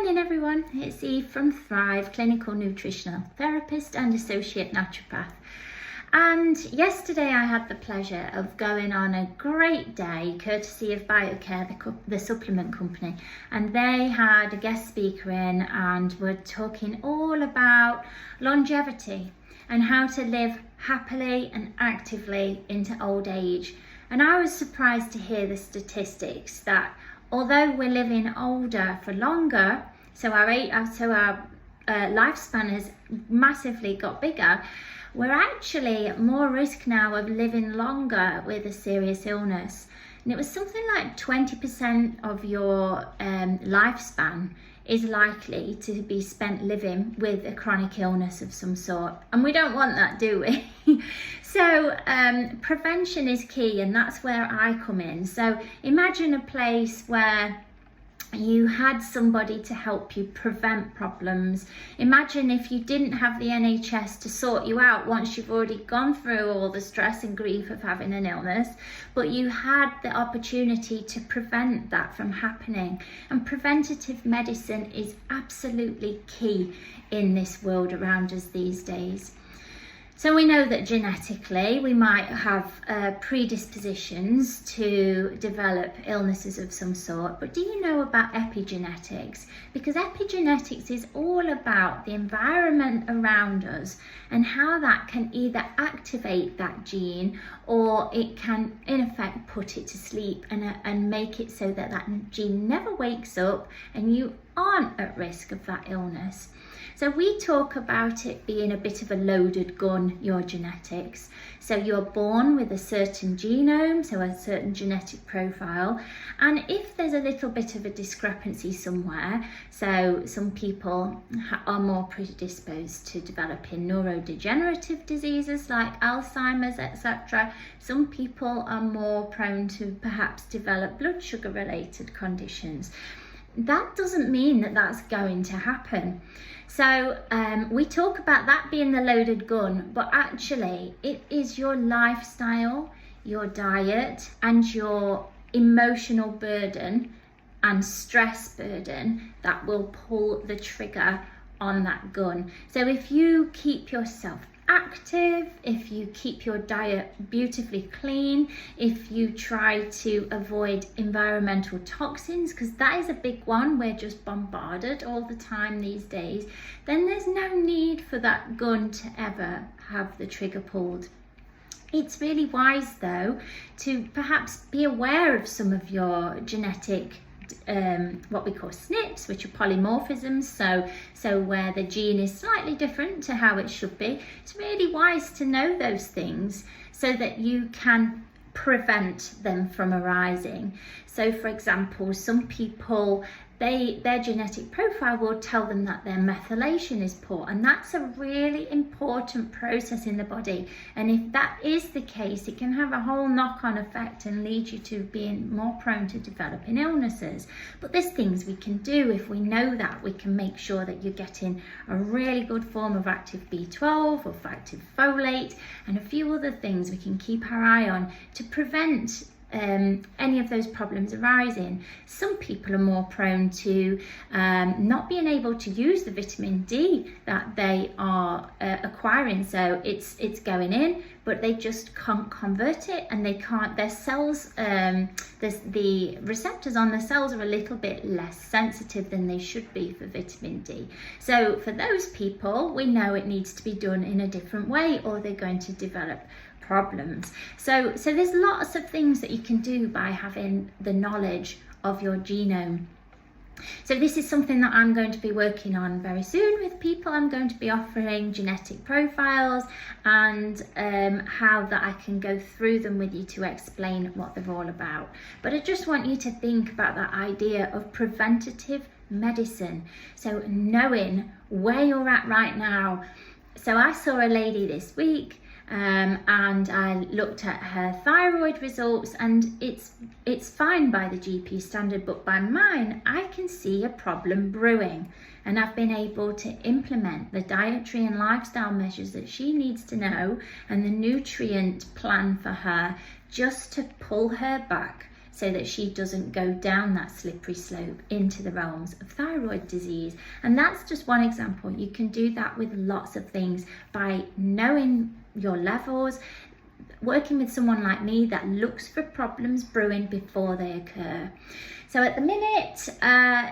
Morning everyone, it's Eve from Thrive, clinical nutritional therapist and associate naturopath. And yesterday I had the pleasure of going on a great day courtesy of BioCare, the supplement company, and they had a guest speaker in and were talking all about longevity and how to live happily and actively into old age. And I was surprised to hear the statistics that although we're living older for longer, so our lifespan has massively got bigger, we're actually at more risk now of living longer with a serious illness. And it was something like 20% of your lifespan is likely to be spent living with a chronic illness of some sort. And we don't want that, do we? So prevention is key, and that's where I come in. So imagine a place where you had somebody to help you prevent problems. Imagine if you didn't have the NHS to sort you out once you've already gone through all the stress and grief of having an illness, but you had the opportunity to prevent that from happening. And preventative medicine is absolutely key in this world around us these days. So we know that genetically we might have predispositions to develop illnesses of some sort, but do you know about epigenetics? Because epigenetics is all about the environment around us and how that can either activate that gene or it can in effect put it to sleep and make it so that that gene never wakes up and you aren't at risk of that illness. So we talk about it being a bit of a loaded gun, your genetics. So you're born with a certain genome, so a certain genetic profile. And if there's a little bit of a discrepancy somewhere, so some people are more predisposed to developing neurodegenerative diseases like Alzheimer's, etc. Some people are more prone to perhaps develop blood sugar related conditions. That doesn't mean that that's going to happen. So we talk about that being the loaded gun, but actually it is your lifestyle, your diet, and your emotional burden and stress burden that will pull the trigger on that gun. So if you keep yourself active, if you keep your diet beautifully clean, if you try to avoid environmental toxins, because that is a big one, we're just bombarded all the time these days, then there's no need for that gun to ever have the trigger pulled. It's really wise though to perhaps be aware of some of your genetic what we call SNPs, which are polymorphisms, so where the gene is slightly different to how it should be. It's really wise to know those things so that you can prevent them from arising. So for example, some people, their genetic profile will tell them that their methylation is poor, and that's a really important process in the body. And if that is the case, it can have a whole knock-on effect and lead you to being more prone to developing illnesses. But there's things we can do. If we know that, we can make sure that you're getting a really good form of active B12 or active folate and a few other things we can keep our eye on to prevent any of those problems arising. Some people are more prone to not being able to use the vitamin D that they are acquiring. So it's going in, but they just can't convert it, and they can't. Their cells, the receptors on the cells are a little bit less sensitive than they should be for vitamin D. So for those people, we know it needs to be done in a different way, or they're going to develop problems. So there's lots of things that you can do by having the knowledge of your genome. So this is something that I'm going to be working on very soon with people. I'm going to be offering genetic profiles and how that I can go through them with you to explain what they're all about. But I just want you to think about that idea of preventative medicine. So knowing where you're at right now. So I saw a lady this week and I looked at her thyroid results, and it's fine by the GP standard, but by mine I can see a problem brewing, and I've been able to implement the dietary and lifestyle measures that she needs to know and the nutrient plan for her just to pull her back so that she doesn't go down that slippery slope into the realms of thyroid disease. And that's just one example. You can do that with lots of things by knowing your levels, working with someone like me that looks for problems brewing before they occur. So at the minute,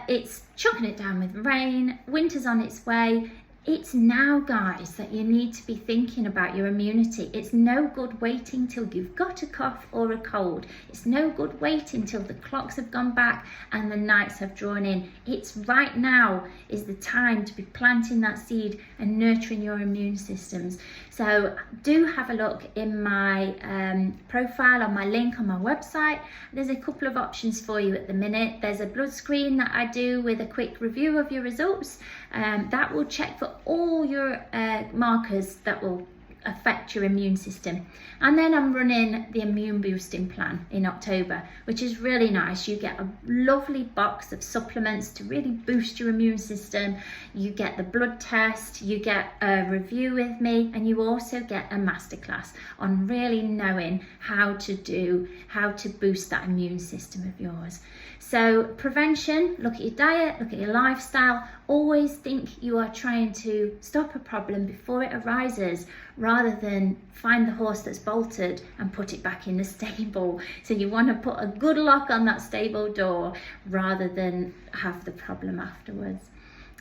it's chucking it down with rain, winter's on its way. It's now, guys, that you need to be thinking about your immunity. It's no good waiting till you've got a cough or a cold. It's no good waiting till the clocks have gone back and the nights have drawn in. It's right now is the time to be planting that seed and nurturing your immune systems. So do have a look in my profile, on my link on my website. There's a couple of options for you at the minute. There's a blood screen that I do with a quick review of your results. That will check for all your markers that will affect your immune system. And then I'm running the immune boosting plan in October, which is really nice. You get a lovely box of supplements to really boost your immune system. You get the blood test, you get a review with me, and you also get a masterclass on really knowing how to boost that immune system of yours. So prevention, look at your diet, look at your lifestyle. Always think you are trying to stop a problem before it arises, rather than find the horse that's bolted and put it back in the stable. So you want to put a good lock on that stable door rather than have the problem afterwards.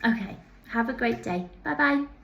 Okay, have a great day. Bye bye.